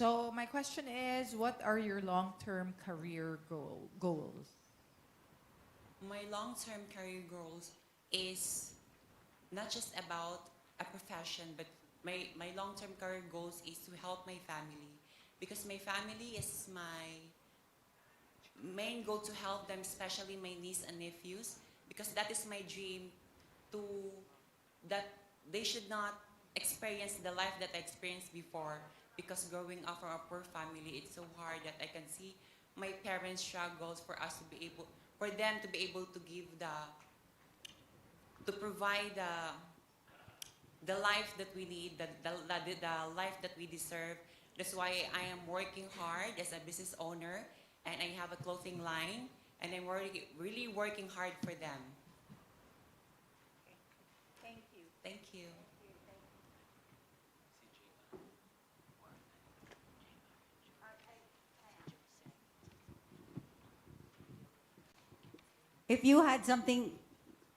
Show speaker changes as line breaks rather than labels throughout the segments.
So my question is, what are your long-term career goals?
My long-term career goals is not just about a profession, but my long-term career goals is to help my family, because my family is my main goal, to help them, especially my niece and nephews, because that is my dream, to that they should not experience the life that I experienced before, because growing up from a poor family, it's so hard that I can see my parents struggles for us to be able, for them to be able to give to provide the life that we need, the life that we deserve. That's why I am working hard as a business owner, and I have a clothing line, and I'm really working hard for them.
Thank you.
Thank you.
If you had something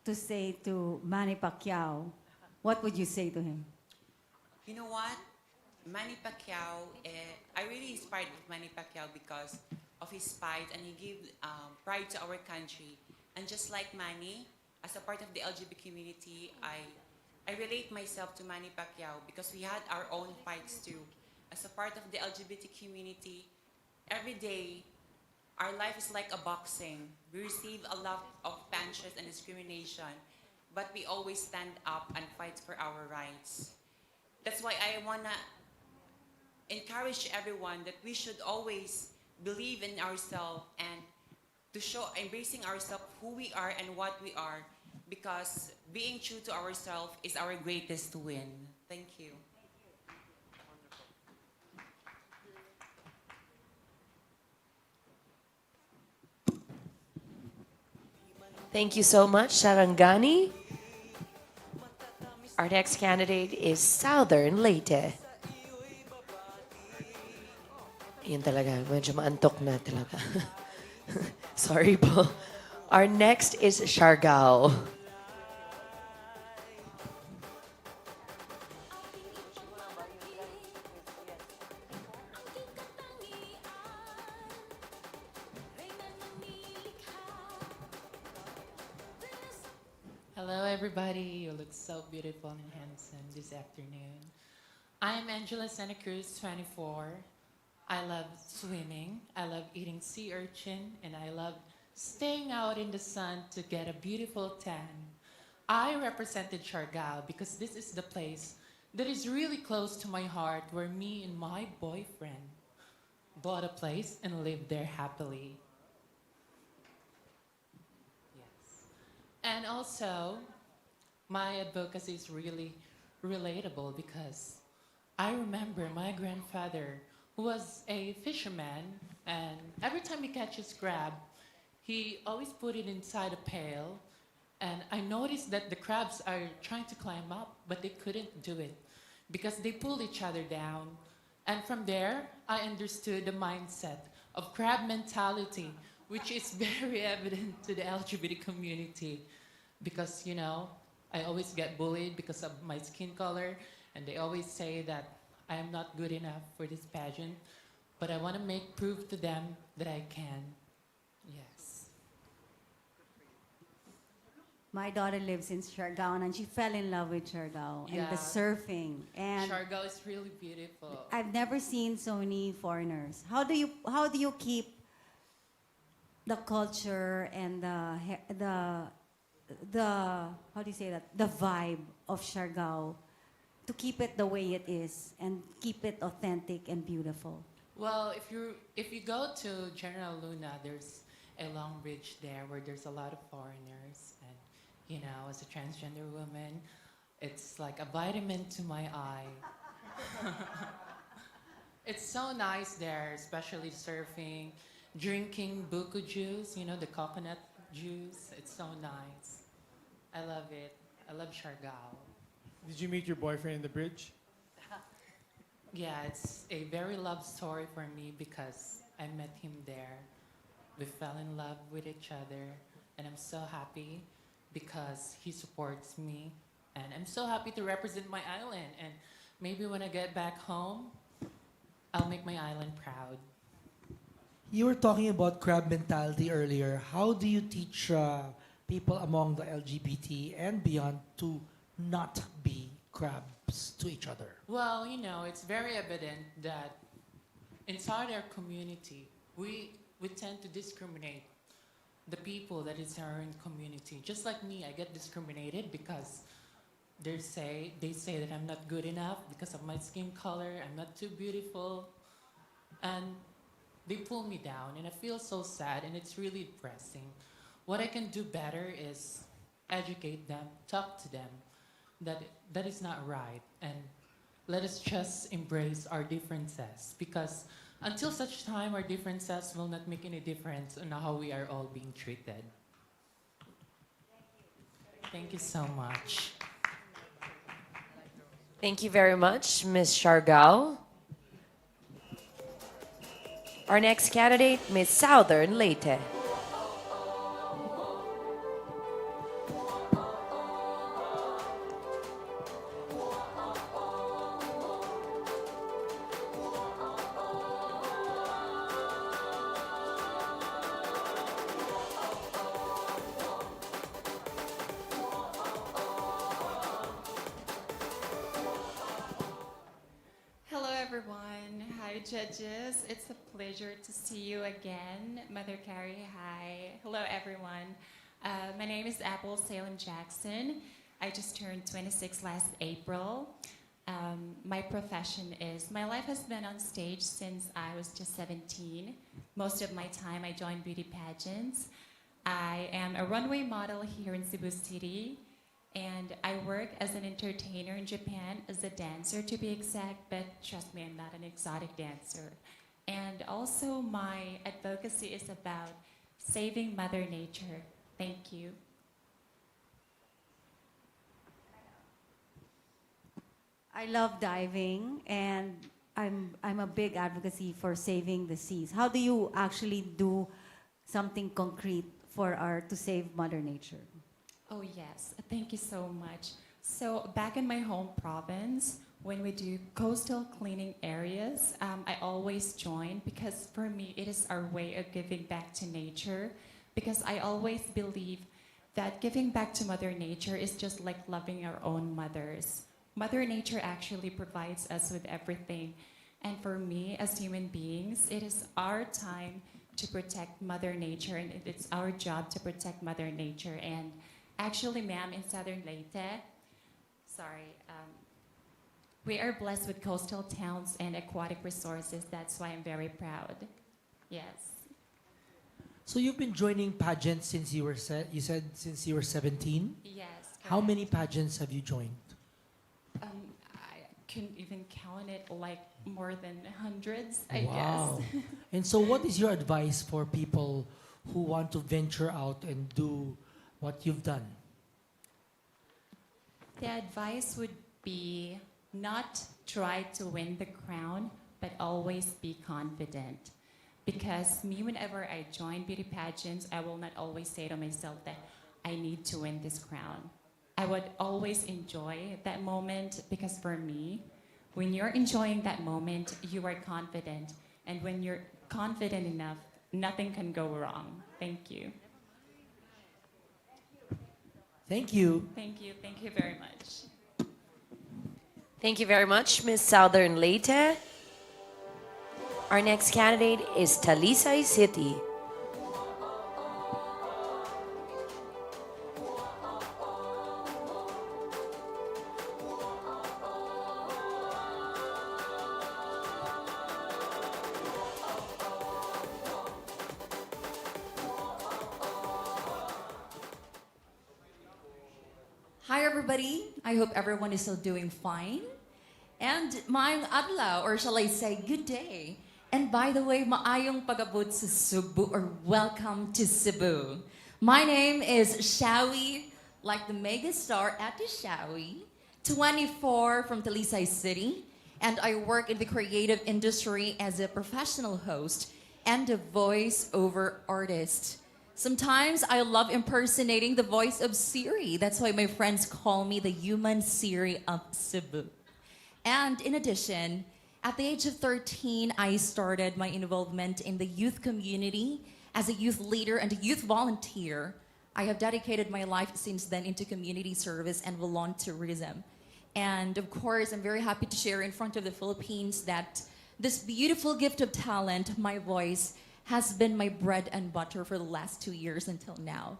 to say to Manny Pacquiao, what would you say to him?
You know what? Manny Pacquiao, I really inspired with Manny Pacquiao because of his fight, and he gave pride to our country. And just like Manny, as a part of the LGBT community, I relate myself to Manny Pacquiao because we had our own fights too. As a part of the LGBT community, every day, our life is like a boxing. We receive a lot of punches and discrimination, but we always stand up and fight for our rights. That's why I want to encourage everyone that we should always believe in ourselves, and to show embracing ourselves, who we are and what we are, because being true to ourselves is our greatest win. Thank you.
Thank you so much, Sarangani. Our next candidate is Southern Leyte. Yun talaga, medyo maantok na talaga. Sorry po. Our next is Siargao.
Hello, everybody. You look so beautiful and handsome this afternoon. I'm Angela Santa Cruz, 24. I love swimming. I love eating sea urchin, and I love staying out in the sun to get a beautiful tan. I represented Siargao because this is the place that is really close to my heart, where me and my boyfriend bought a place and lived there happily. Yes. And also, my advocacy is really relatable because I remember my grandfather, who was a fisherman, and every time he catches crab, he always put it inside a pail. And I noticed that the crabs are trying to climb up, but they couldn't do it because they pulled each other down. And from there, I understood the mindset of crab mentality, which is very evident to the LGBT community. Because, I always get bullied because of my skin color, and they always say that I am not good enough for this pageant, but I want to make proof to them that I can. Yes.
My daughter lives in Siargao, and she fell in love with Siargao and the
Yeah.
surfing. And
Siargao is really beautiful.
I've never seen so many foreigners. How do you keep the culture and the how do you say that, the vibe of Siargao, to keep it the way it is and keep it authentic and beautiful?
Well, if you go to General Luna, there's a long bridge there where there's a lot of foreigners, and as a transgender woman, it's like a vitamin to my eye. It's so nice there, especially surfing, drinking buko juice, the coconut juice. It's so nice. I love it. I love Siargao.
Did you meet your boyfriend in the bridge?
Yeah, it's a very love story for me because I met him there. We fell in love with each other, and I'm so happy because he supports me, and I'm so happy to represent my island. And maybe when I get back home, I'll make my island proud.
You were talking about crab mentality earlier. How do you teach people among the LGBT and beyond to not be crabs to each other?
Well, you know, it's very evident that inside our community, we tend to discriminate the people that is our own community. Just like me, I get discriminated because they say that I'm not good enough because of my skin color, I'm not too beautiful, and they pull me down, and I feel so sad, and it's really depressing. What I can do better is educate them, talk to them, that is not right, and let us just embrace our differences, because until such time our differences will not make any difference on how we are all being treated. Thank you so much.
Thank you very much, Ms. Shargao. Our next candidate, Ms. Southern Leyte.
Hello, everyone. Hi, judges. It's a pleasure to see you again. Mother Carrie, hi. Hello, everyone. My name is Apple Salem Jackson. I just turned 26 last April. My profession is, my life has been on stage since I was just 17. Most of my time I joined beauty pageants. I am a runway model here in Cebu City. And I work as an entertainer in Japan, as a dancer to be exact, but trust me, I'm not an exotic dancer. And also my advocacy is about saving Mother Nature. Thank you.
I love diving, and I'm a big advocacy for saving the seas. How do you actually do something concrete to save Mother Nature?
Oh yes, thank you so much. So back in my home province, when we do coastal cleaning areas, I always join because for me it is our way of giving back to nature, because I always believe that giving back to Mother Nature is just like loving our own mothers. Mother Nature actually provides us with everything. And for me, as human beings, it is our time to protect Mother Nature, and it's our job to protect Mother Nature. And actually, ma'am, in Southern Leyte, we are blessed with coastal towns and aquatic resources. That's why I'm very proud. Yes.
So you've been joining pageants since you said since you were 17.
Yes.
How
correct.
many pageants have you joined?
I couldn't even count it, like more than hundreds, I
Wow.
guess.
And so what is your advice for people who want to venture out and do what you've done?
The advice would be not try to win the crown, but always be confident. Because me, whenever I join beauty pageants, I will not always say to myself that I need to win this crown. I would always enjoy that moment, because for me, when you're enjoying that moment, you are confident. And when you're confident enough, nothing can go wrong. Thank you.
Thank you.
Thank you. Thank you very much.
Thank you very much, Ms. Southern Leyte. Our next candidate is Talisay City.
Hi everybody, I hope everyone is still doing fine. And maayong adlaw, or shall I say good day. And by the way, maayong pagabot sa Cebu, or welcome to Cebu. My name is Shawi, like the mega star Ate Shawi, 24 from Talisay City. And I work in the creative industry as a professional host and a voice-over artist. Sometimes I love impersonating the voice of Siri. That's why my friends call me the human Siri of Cebu. And in addition, At the age of 13, I started my involvement in the youth community as a youth leader and a youth volunteer. I have dedicated my life since then into community service and volunteerism. And of course, I'm very happy to share in front of the Philippines that this beautiful gift of talent, my voice, has been my bread and butter for the last 2 years until now.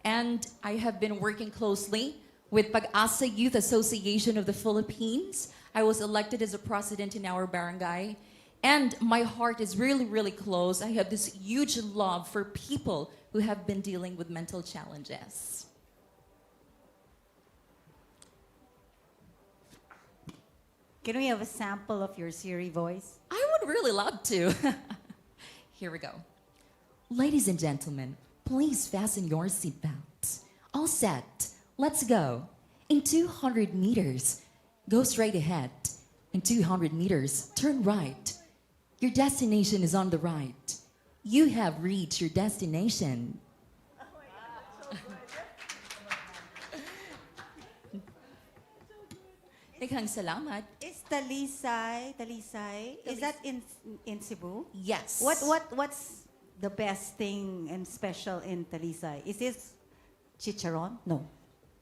And I have been working closely with Pag-asa Youth Association of the Philippines. I was elected as a president in our barangay. And my heart is really, really close. I have this huge love for people who have been dealing with mental challenges.
Can we have a sample of your Siri voice?
I would really love to. Here we go. Ladies and gentlemen, please fasten your seatbelts. All set. Let's go. In 200 meters, go straight ahead. In 200 meters, turn right. Your destination is on the right. You have reached your destination. Daghang salamat.
Is Talisay, is that in Cebu?
Yes.
What's the best thing and special in Talisay? Is this chicharon? No.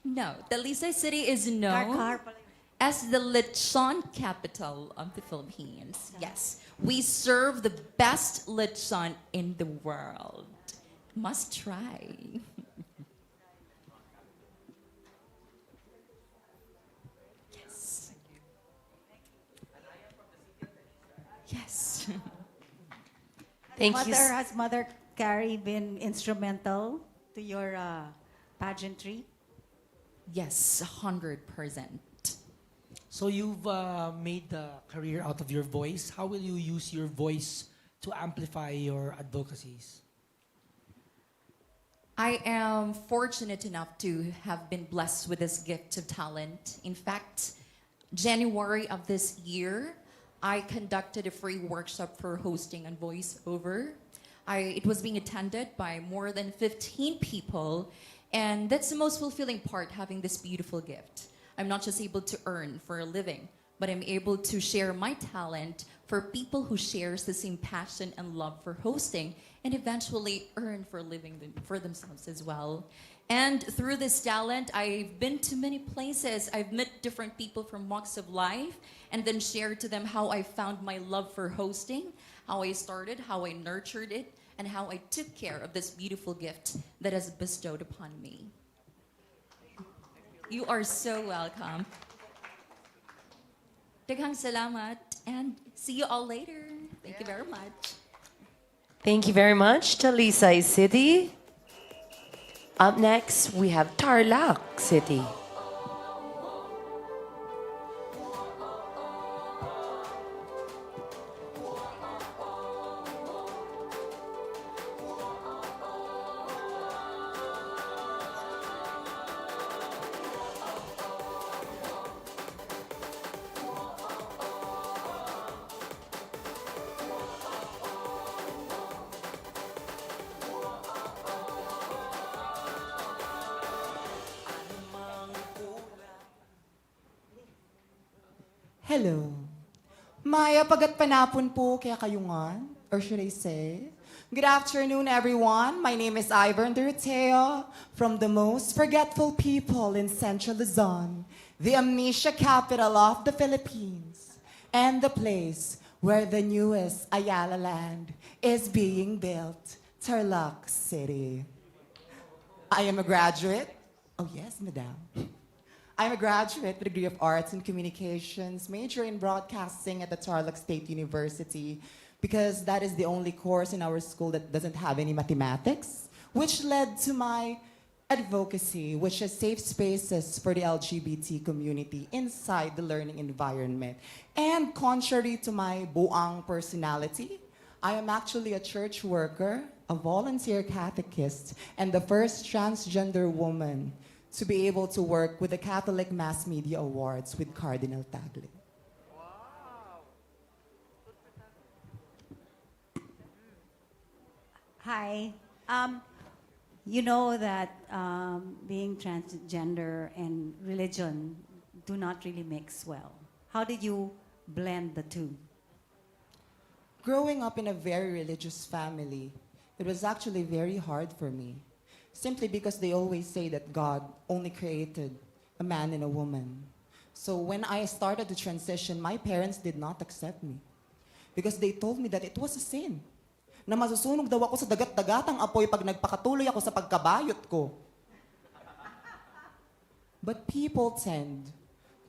No, Talisay City is known
Pala yun.
as the lechon capital of the Philippines. Yes, we serve the best lechon in the world. Must try. Yes. Yes.
Thank you.
Has Mother Carrie been instrumental to your pageantry?
Yes, 100%.
So you've made the career out of your voice. How will you use your voice to amplify your advocacies?
I am fortunate enough to have been blessed with this gift of talent. In fact, January of this year, I conducted a free workshop for hosting and voiceover. It was being attended by more than 15 people, and that's the most fulfilling part, having this beautiful gift. I'm not just able to earn for a living, but I'm able to share my talent for people who shares the same passion and love for hosting, and eventually earn for a living for themselves as well. And through this talent, I've been to many places. I've met different people from walks of life, and then shared to them how I found my love for hosting, how I started, how I nurtured it, and how I took care of this beautiful gift that has bestowed upon me. You are so welcome. Daghang salamat, and see you all later. Thank you very much.
Thank you very much, Talisay City. Up next, we have Tarlac City.
Hello. Maya pagat panapon po kaya kayungan, or should I say? Good afternoon, everyone. My name is Ivan Durteo from the most forgetful people in Central Luzon, the amnesia capital of the Philippines, and the place where the newest Ayala land is being built, Tarlac City. I am a graduate. Oh yes, madam. I'm a graduate with a degree of Arts and Communications, major in broadcasting at the Tarlac State University, because that is the only course in our school that doesn't have any mathematics, which led to my advocacy, which is safe spaces for the LGBT community inside the learning environment. And contrary to my buang personality, I am actually a church worker, a volunteer catechist, and the first transgender woman to be able to work with the Catholic Mass Media Awards with Cardinal Tagle.
Hi. You know that being transgender and religion do not really mix well. How did you blend the two?
growing up in a very religious family, it was actually very hard for me. Simply because they always say that God only created a man and a woman. So when I started to transition, my parents did not accept me. Because they told me that it was a sin. Na masusunog daw ako sa dagat-dagatang apoy pag nagpakatuloy ako sa pagkabayot ko. But people tend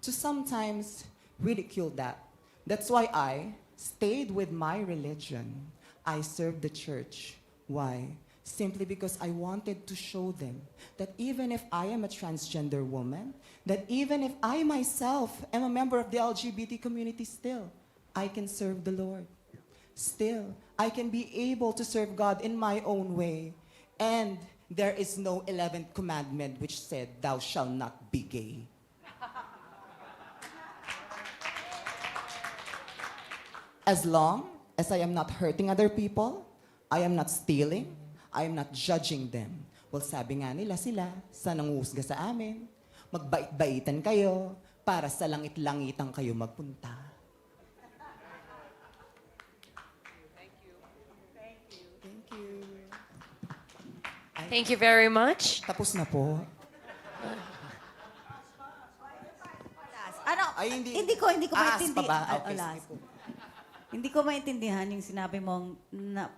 to sometimes ridicule that. That's why I stayed with my religion. I served the church. Why? Simply because I wanted to show them that even if I am a transgender woman, that even if I myself am a member of the LGBT community still, I can serve the Lord. Still, I can be able to serve God in my own way. And there is no 11th commandment which said, thou shalt not be gay. As long as I am not hurting other people, I am not stealing, I am not judging them. Well, sabi nga nila sila, sa nangusga sa amin, magbait-baitan kayo, para sa langit-langitan kayo magpunta. Thank you.
Thank you very much.
Tapos na po.
Ano?
Ay, hindi.
Hindi ko
Aas pa ba?
maintindihan.
Okay, sige po.
Hindi ko maintindihan yung sinabi mong na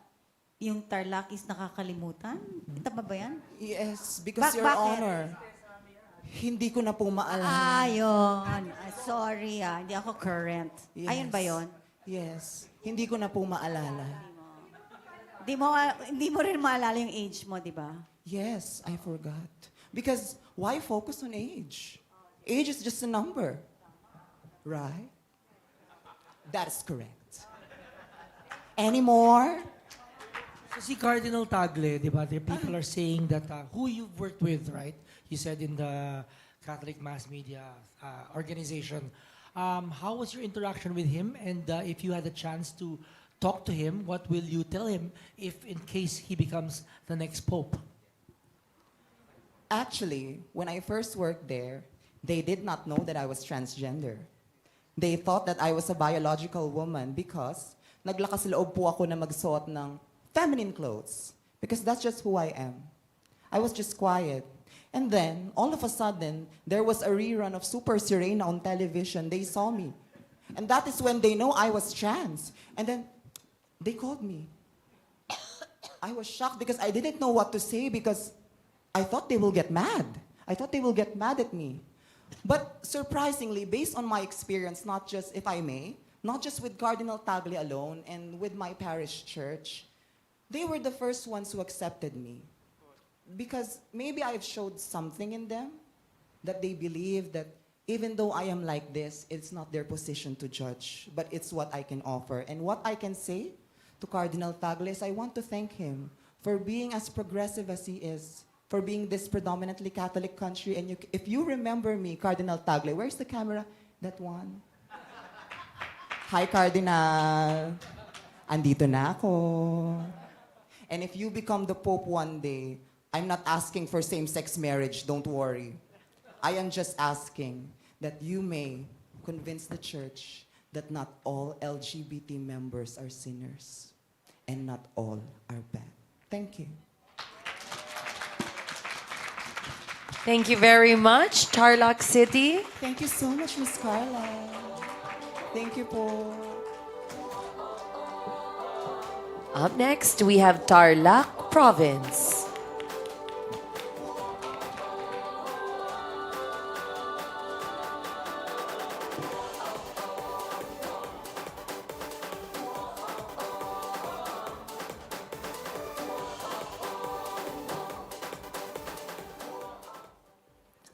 yung Tarlac is nakakalimutan. Tama ba yan?
Yes, because Your
Bakit?
Honor, hindi ko na po maalala.
Ayun. Sorry hindi ako current.
Yes.
Ayun ba yun?
Yes, hindi ko na po maalala.
Hindi mo rin maalala yung age mo, di ba?
Yes, I forgot. Because why focus on age? Age is just a number. Right? That is correct. Any more?
So si Cardinal Tagle, di ba, the people are saying that who you've worked with, right? You said in the Catholic Mass Media organization. How was your interaction with him? And if you had a chance to talk to him, what will you tell him if in case he becomes the next pope?
Actually, when I first worked there, they did not know that I was transgender. They thought that I was a biological woman because naglakas loob po ako na magsuot ng feminine clothes because that's just who I am. I was just quiet. And then, all of a sudden, there was a rerun of Super Sirena on television. They saw me. And that is when they know I was trans. And then, they called me. I was shocked because I didn't know what to say because I thought they will get mad. I thought they will get mad at me. But surprisingly, based on my experience, not just, if I may, not just with Cardinal Tagle alone and with my parish church, they were the first ones who accepted me. Because maybe I've showed something in them that they believe that even though I am like this, it's not their position to judge, but it's what I can offer. And what I can say to Cardinal Tagle is I want to thank him for being as progressive as he is, for being this predominantly Catholic country. And if you remember me, Cardinal Tagle, where's the camera? That one. Hi, Cardinal. Andito na ako. And if you become the Pope one day, I'm not asking for same-sex marriage, don't worry. I am just asking that you may convince the church that not all LGBT members are sinners and not all are bad. Thank you.
Thank you very much, Tarlac City.
Thank you so much, Miss Carla. Thank you po.
Up next, we have Tarlac Province.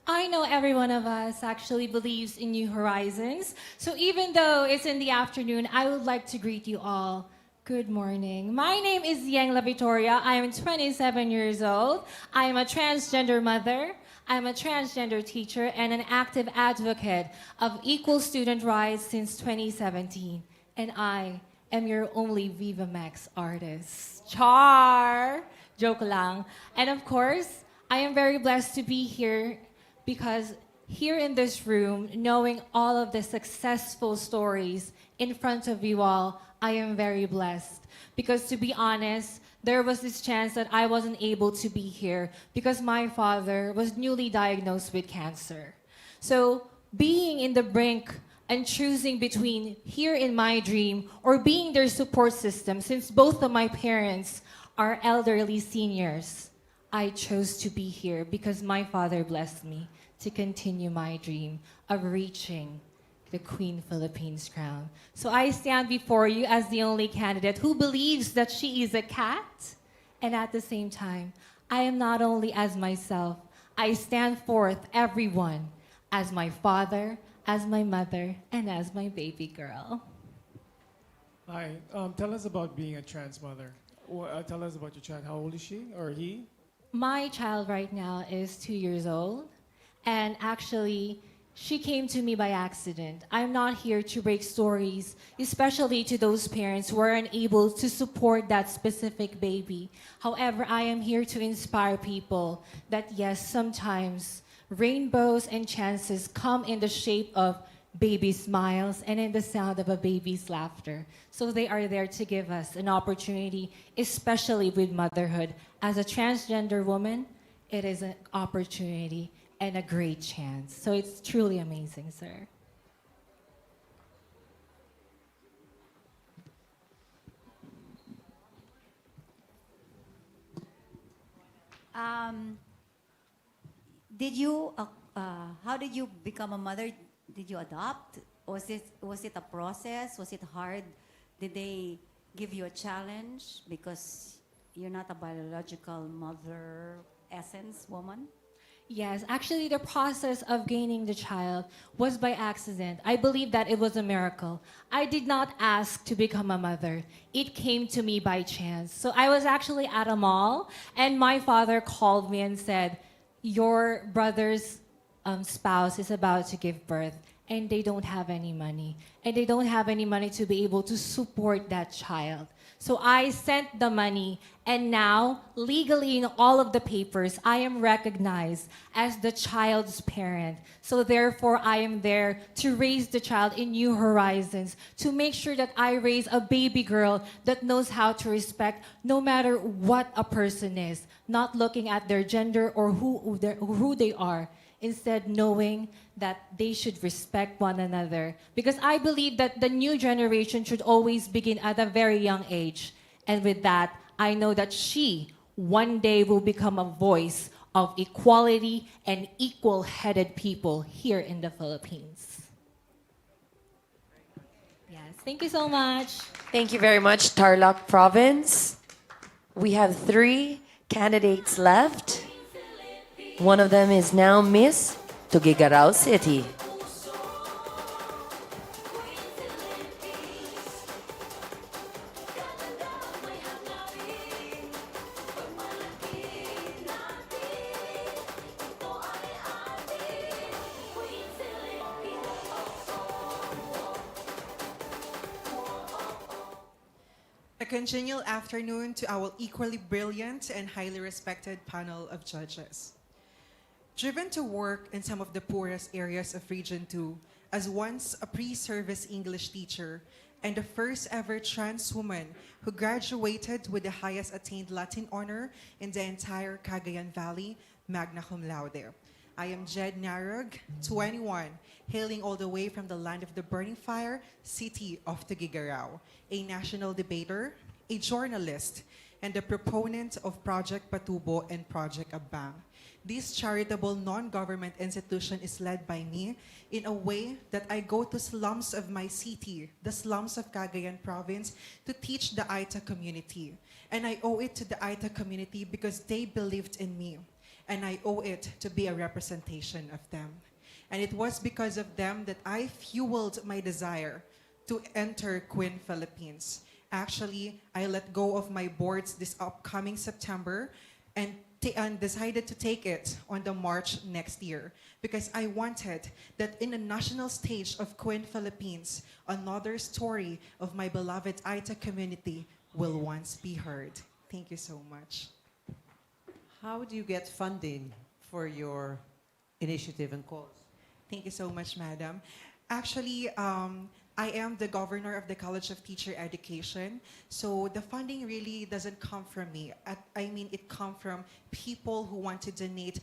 I know every one of us actually believes in new horizons. So even though it's in the afternoon, I would like to greet you all. Good morning. My name is Yang La Victoria. I am 27 years old. I am a transgender mother. I'm a transgender teacher and an active advocate of equal student rights since 2017. And I am your only Viva Max artist. Char! Joke lang. And of course, I am very blessed to be here because here in this room, knowing all of the successful stories in front of you all, I am very blessed. Because to be honest, there was this chance that I wasn't able to be here because my father was newly diagnosed with cancer. So being in the brink and choosing between here in my dream or being their support system, since both of my parents are elderly seniors, I chose to be here because my father blessed me to continue my dream of reaching the Queen Philippines crown. So I stand before you as the only candidate who believes that she is a cat, and at the same time, I am not only as myself, I stand forth everyone as my father, as my mother, and as my baby girl.
Hi. Tell us about being a trans mother. Tell us about your child. How old is she or he?
My child right now is 2 years old, and actually, she came to me by accident. I'm not here to break stories, especially to those parents who are unable to support that specific baby. However, I am here to inspire people that yes, sometimes rainbows and chances come in the shape of baby smiles and in the sound of a baby's laughter. So they are there to give us an opportunity, especially with motherhood. As a transgender woman, it is an opportunity and a great chance. So it's truly amazing, sir.
Um, how did you become a mother? Did you adopt? Was it a process? Was it hard? Did they give you a challenge because you're not a biological mother essence woman?
Yes, actually, the process of gaining the child was by accident. I believe that it was a miracle. I did not ask to become a mother. It came to me by chance. So I was actually at a mall, and my father called me and said, your brother's spouse is about to give birth, and they don't have any money. And they don't have any money to be able to support that child. So I sent the money, and now, legally in all of the papers, I am recognized as the child's parent. So therefore, I am there to raise the child in New Horizons, to make sure that I raise a baby girl that knows how to respect no matter what a person is, not looking at their gender or who they are. Instead, knowing that they should respect one another. Because I believe that the new generation should always begin at a very young age. And with that, I know that she one day will become a voice of equality and equal-headed people here in the Philippines. Yes, thank you so much.
Thank you very much, Tarlac Province. We have 3 candidates left. One of them is now Miss Tuguegarao City.
A congenial afternoon to our equally brilliant and highly respected panel of judges. Driven to work in some of the poorest areas of Region 2, as once a pre-service English teacher and the first ever trans woman who graduated with the highest attained Latin honor in the entire Cagayan Valley, magna cum laude. I am Jed Narug, 21, hailing all the way from the land of the burning fire, city of Tuguegarao, a national debater, a journalist, and the proponent of Project Patubo and Project Abang. This charitable non-government institution is led by me in a way that I go to slums of my city, the slums of Cagayan province, to teach the Aita community. And I owe it to the Aita community because they believed in me. And I owe it to be a representation of them. And it was because of them that I fueled my desire to enter Queen Philippines. Actually, I let go of my boards this upcoming September and decided to take it on the March next year because I wanted that in the national stage of Queen Philippines, another story of my beloved Aita community will once be heard. Thank you so much.
How do you get funding for your initiative and cause?
Thank you so much, madam. Actually, I am the governor of the College of Teacher Education. So the funding really doesn't come from me. I mean, it comes from people who want to donate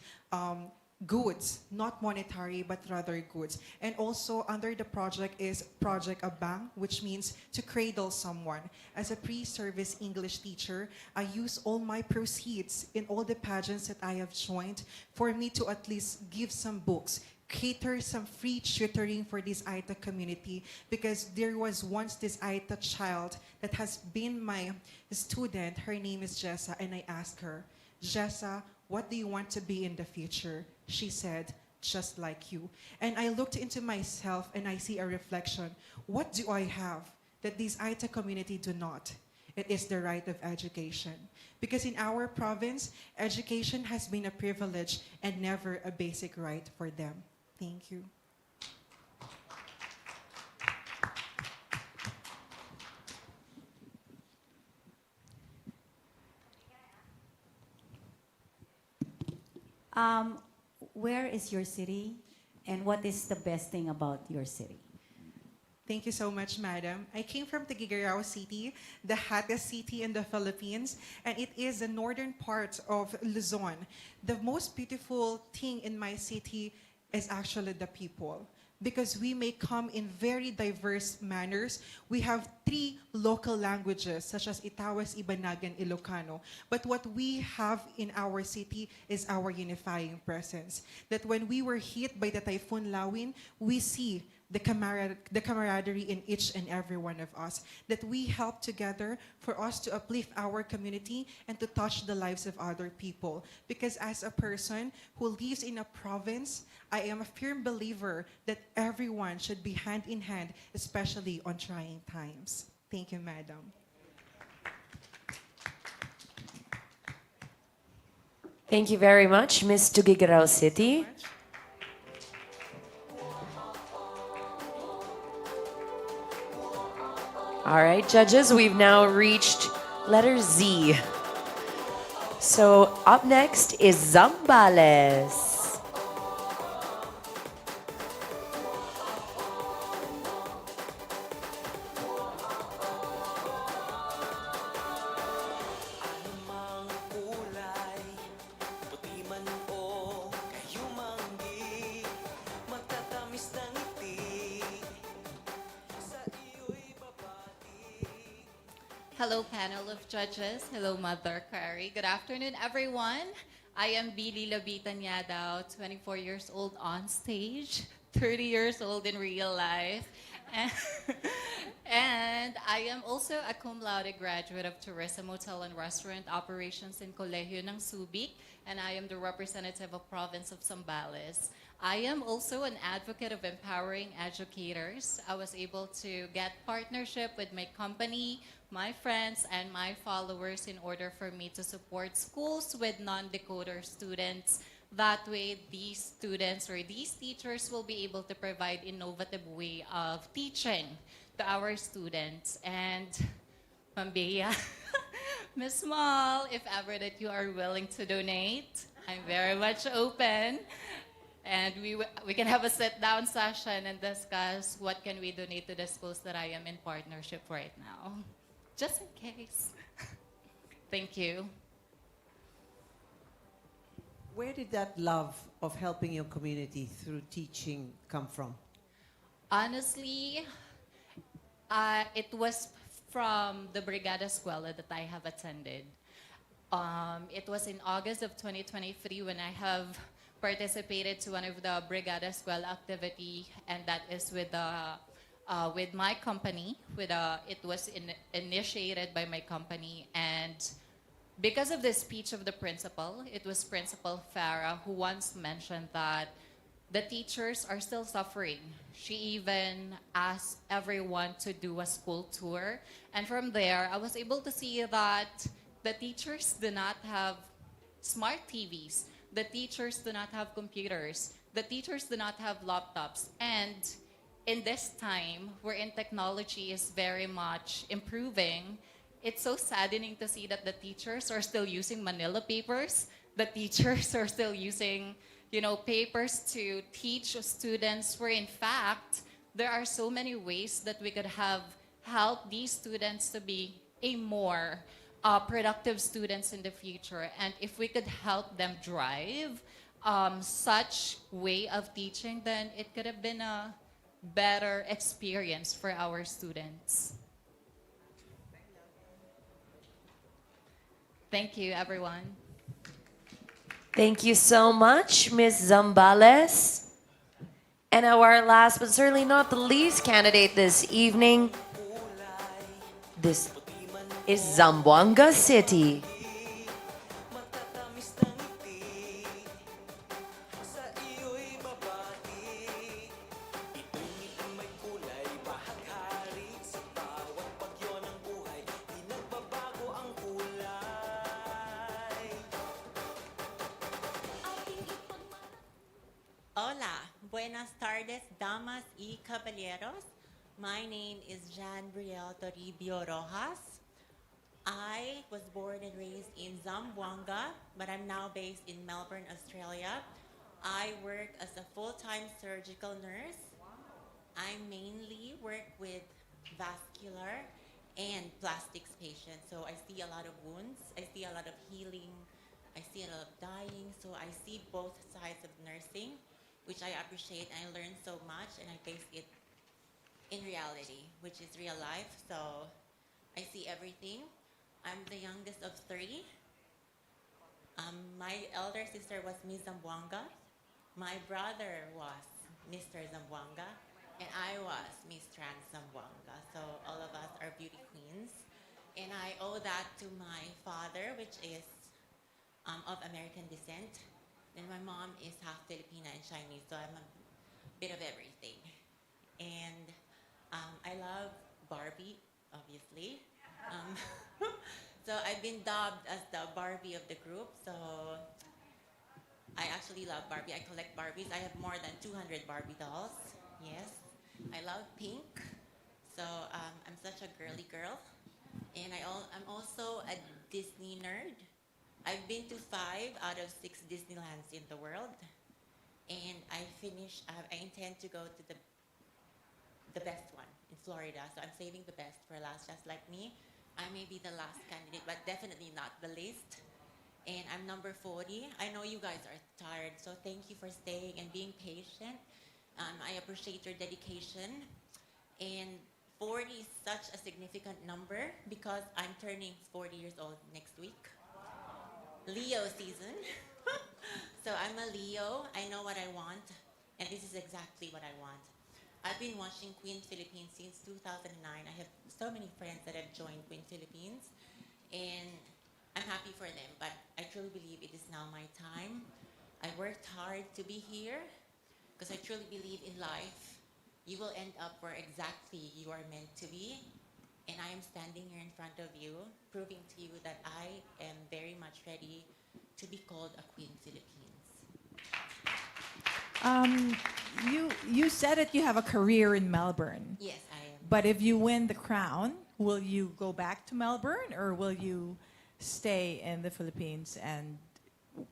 goods, not monetary, but rather goods. And also under the project is Project Abang, which means to cradle someone. As a pre-service English teacher, I use all my proceeds in all the pageants that I have joined for me to at least give some books, cater some free tutoring for this Aita community, because there was once this Aita child that has been my student. Her name is Jessa, and I asked her, Jessa, what do you want to be in the future? She said, just like you. And I looked into myself and I see a reflection. What do I have that this Aita community do not? It is the right of education. Because in our province, education has been a privilege and never a basic right for them. Thank you.
Where is your city, and what is the best thing about your city?
Thank you so much, madam. I came from Tuguegarao City, the hottest city in the Philippines, and it is the northern part of Luzon. The most beautiful thing in my city is actually the people, because we may come in very diverse manners. We have 3 local languages, such as Itawas, Ibanagan, Ilocano. But what we have in our city is our unifying presence. That when we were hit by the Typhoon Lawin, we see the camaraderie in each and every one of us. That we help together for us to uplift our community and to touch the lives of other people. Because as a person who lives in a province, I am a firm believer that everyone should be hand in hand, especially on trying times. Thank you, madam.
Thank you very much, Miss Tuguegarao City. All right, judges, we've now reached letter Z. So up next is Zambales.
Hello, panel of judges. Hello, Mother Carrie. Good afternoon, everyone. I am Billy Labitanyadao, 24 years old on stage, 30 years old in real life. And I am also a cum laude graduate of Tourism, Hotel, and Restaurant Operations in Colegio ng Subic, and I am the representative of Province of Zambales. I am also an advocate of empowering educators. I was able to get partnership with my company, my friends, and my followers in order for me to support schools with non-decoder students. That way, these students or these teachers will be able to provide innovative way of teaching to our students. And Mambia, Miss Small, if ever that you are willing to donate, I'm very much open. And we can have a sit-down session and discuss what can we donate to the schools that I am in partnership right now. Just in case. Thank you.
Where did that love of helping your community through teaching come from?
Honestly, it was from the Brigada Escuela that I have attended. It was in August of 2023 when I have participated to one of the Brigada Escuela activity, and that is with my company. It was initiated by my company, and because of the speech of the principal, it was Principal Farah who once mentioned that the teachers are still suffering. She even asked everyone to do a school tour, and from there, I was able to see that the teachers do not have smart TVs. The teachers do not have computers. The teachers do not have laptops. And in this time, wherein technology is very much improving, it's so saddening to see that the teachers are still using manila papers. The teachers are still using, papers to teach students, where in fact, there are so many ways that we could have helped these students to be a more productive students in the future. And if we could help them drive such way of teaching, then it could have been a better experience for our students. Thank you, everyone.
Thank you so much, Ms. Zambales. And our last but certainly not the least candidate this evening, this is Zamboanga City.
Hola, buenas tardes, damas y caballeros. My name is Jan Brielle Toribio Rojas. I was born and raised in Zamboanga, but I'm now based in Melbourne, Australia. I work as a full-time surgical nurse. I mainly work with vascular and plastics patients. So I see a lot of wounds, I see a lot of healing, I see a lot of dying. So I see both sides of nursing, which I appreciate. I learn so much and I face it in reality, which is real life. So I see everything. I'm the youngest of three. My elder sister was Miss Zamboanga. My brother was Mr. Zamboanga. And I was Miss Trans Zamboanga. So all of us are beauty queens. And I owe that to my father, which is of American descent. And my mom is half Filipina and Chinese, so I'm a bit of everything. And I love Barbie, obviously. So I've been dubbed as the Barbie of the group. So I actually love Barbie. I collect Barbies. I have more than 200 Barbie dolls. Yes. I love pink. So I'm such a girly girl. And I'm also a Disney nerd. I've been to 5 out of 6 Disneylands in the world. And I intend to go to the best one in Florida. So I'm saving the best for last, just like me. I may be the last candidate, but definitely not the least. And I'm number 40. I know you guys are tired, so thank you for staying and being patient. I appreciate your dedication. And 40 is such a significant number because I'm turning 40 years old next week. Leo season. So I'm a Leo. I know what I want, and this is exactly what I want. I've been watching Queen Philippines since 2009. I have so many friends that have joined Queen Philippines, and I'm happy for them, but I truly believe it is now my time. I worked hard to be here because I truly believe in life. You will end up where exactly you are meant to be. And I am standing here in front of you, proving to you that I am very much ready to be called a Queen Philippines.
You said that you have a career in Melbourne.
Yes, I am.
But if you win the crown, will you go back to Melbourne or will you stay in the Philippines and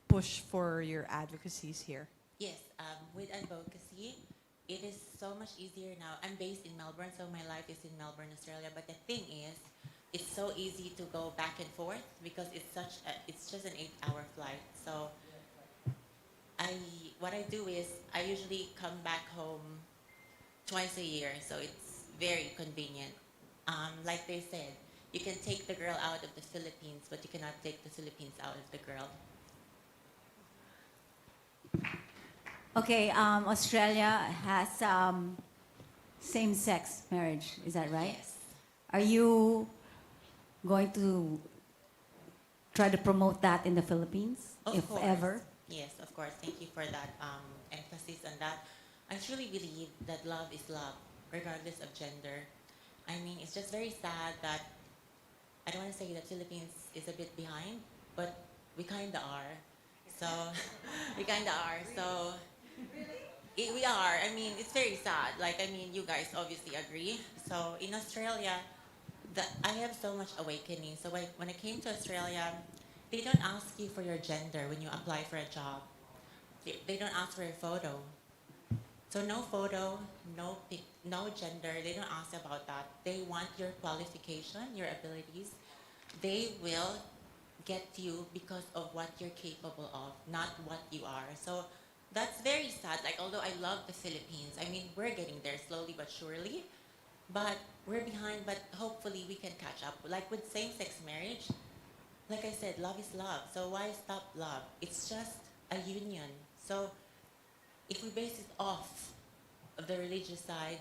push for your advocacies here?
Yes, with advocacy, it is so much easier now. I'm based in Melbourne, so my life is in Melbourne, Australia. But the thing is, it's so easy to go back and forth because it's just an 8-hour flight. So what I do is I usually come back home twice a year, so it's very convenient. Like they said, you can take the girl out of the Philippines, but you cannot take the Philippines out of the girl.
Okay, Australia has same-sex marriage, is that right?
Yes.
Are you going to try to promote that in the Philippines,
Of course.
ever?
Yes, of course. Thank you for that emphasis on that. I truly believe that love is love, regardless of gender. I mean, it's just very sad that, I don't want to say that Philippines is a bit behind, but we kind of are. So, we kind of are. So, we are. I mean, it's very sad. Like, I mean, you guys obviously agree. So, in Australia, I have so much awakening. So, when I came to Australia, they don't ask you for your gender when you apply for a job. They don't ask for your photo. So no photo, no gender. They don't ask about that. They want your qualification, your abilities. They will get you because of what you're capable of, not what you are. So that's very sad. Like, although I love the Philippines, I mean, we're getting there slowly but surely, but we're behind, but hopefully we can catch up. Like with same-sex marriage, like I said, love is love. So why stop love? It's just a union. So if we base it off of the religious side,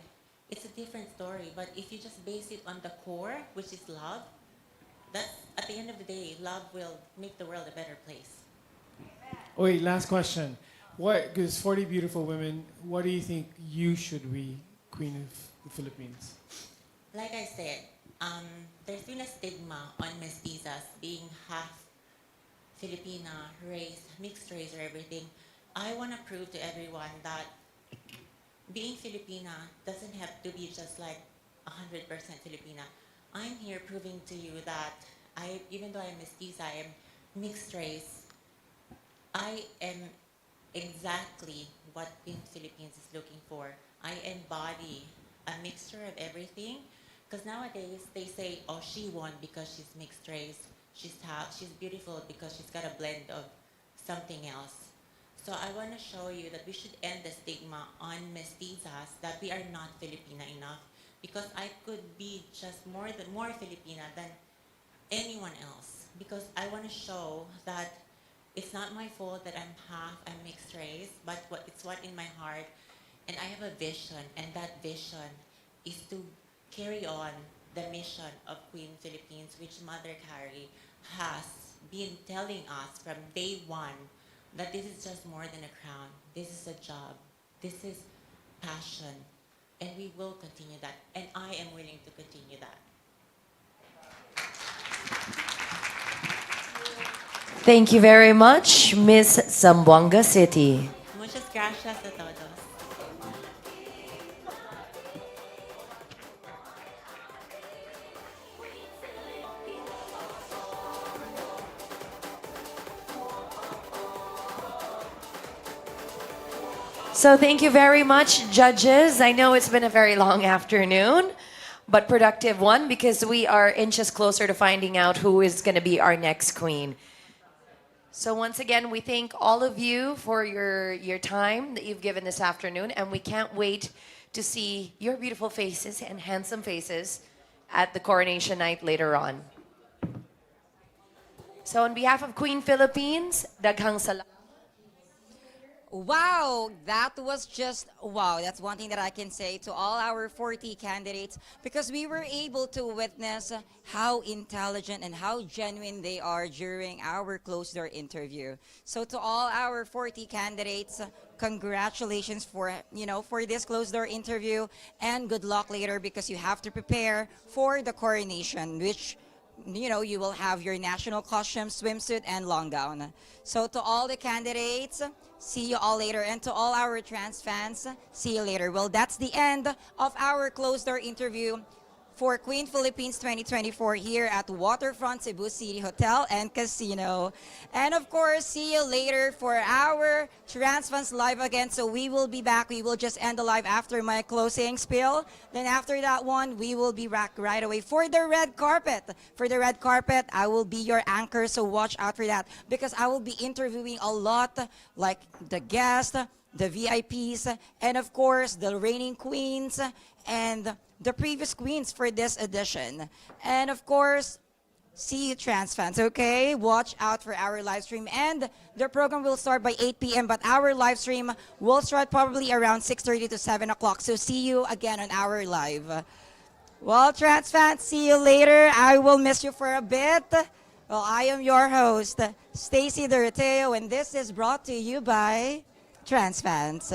it's a different story. But if you just base it on the core, which is love, that's, at the end of the day, love will make the world a better place.
Wait, last question. What? Because 40 beautiful women. What do you think you should be Queen of the Philippines?
Like I said, there's been a stigma on mestizas being half Filipina, race, mixed race, or everything. I want to prove to everyone that being Filipina doesn't have to be just like 100% Filipina. I'm here proving to you that even though I'm mestiza, I am mixed race. I am exactly what Queen Philippines is looking for. I embody a mixture of everything. Because nowadays they say, oh, she won because she's mixed race. She's beautiful because she's got a blend of something else. So I want to show you that we should end the stigma on mestizas, that we are not Filipina enough. Because I could be just more Filipina than anyone else. Because I want to show that it's not my fault that I'm mixed race, but it's what in my heart. And I have a vision, and that vision is to carry on the mission of Queen Philippines, which Mother Carrie has been telling us from day one, that this is just more than a crown. This is a job. This is passion. And we will continue that. And I am willing to continue that.
Thank you very much, Miss Zamboanga City.
Muchas gracias a todos.
So thank you very much, judges. I know it's been a very long afternoon, but productive one because we are inches closer to finding out who is going to be our next queen. So once again, we thank all of you for your time that you've given this afternoon, and we can't wait to see your beautiful faces and handsome faces at the coronation night later on. So on behalf of Queen Philippines, daghang salamat.
Wow, that was just wow. That's one thing that I can say to all our 40 candidates, because we were able to witness how intelligent and how genuine they are during our closed door interview. So to all our 40 candidates, congratulations for this closed door interview, and good luck later because you have to prepare for the coronation, which you will have your national costume, swimsuit, and long gown. So to all the candidates, see you all later. And to all our trans fans, see you later. Well, that's the end of our closed door interview for Queen Philippines 2024 here at Waterfront Cebu City Hotel and Casino. And of course, see you later for our Transfans live again. So we will be back. We will just end the live after my closing spiel. Then after that one, we will be back right away for the red carpet. For the red carpet, I will be your anchor. So watch out for that because I will be interviewing a lot like the guests, the VIPs, and of course, the reigning queens and the previous queens for this edition. And of course, see you trans fans, okay? Watch out for our live stream. And the program will start by 8 p.m., but our live stream will start probably around 6:30 to 7 o'clock. So see you again on our live. Well, trans fans, see you later. I will miss you for a bit. Well, I am your host, Stacy Doroteo, and this is brought to you by Transfans.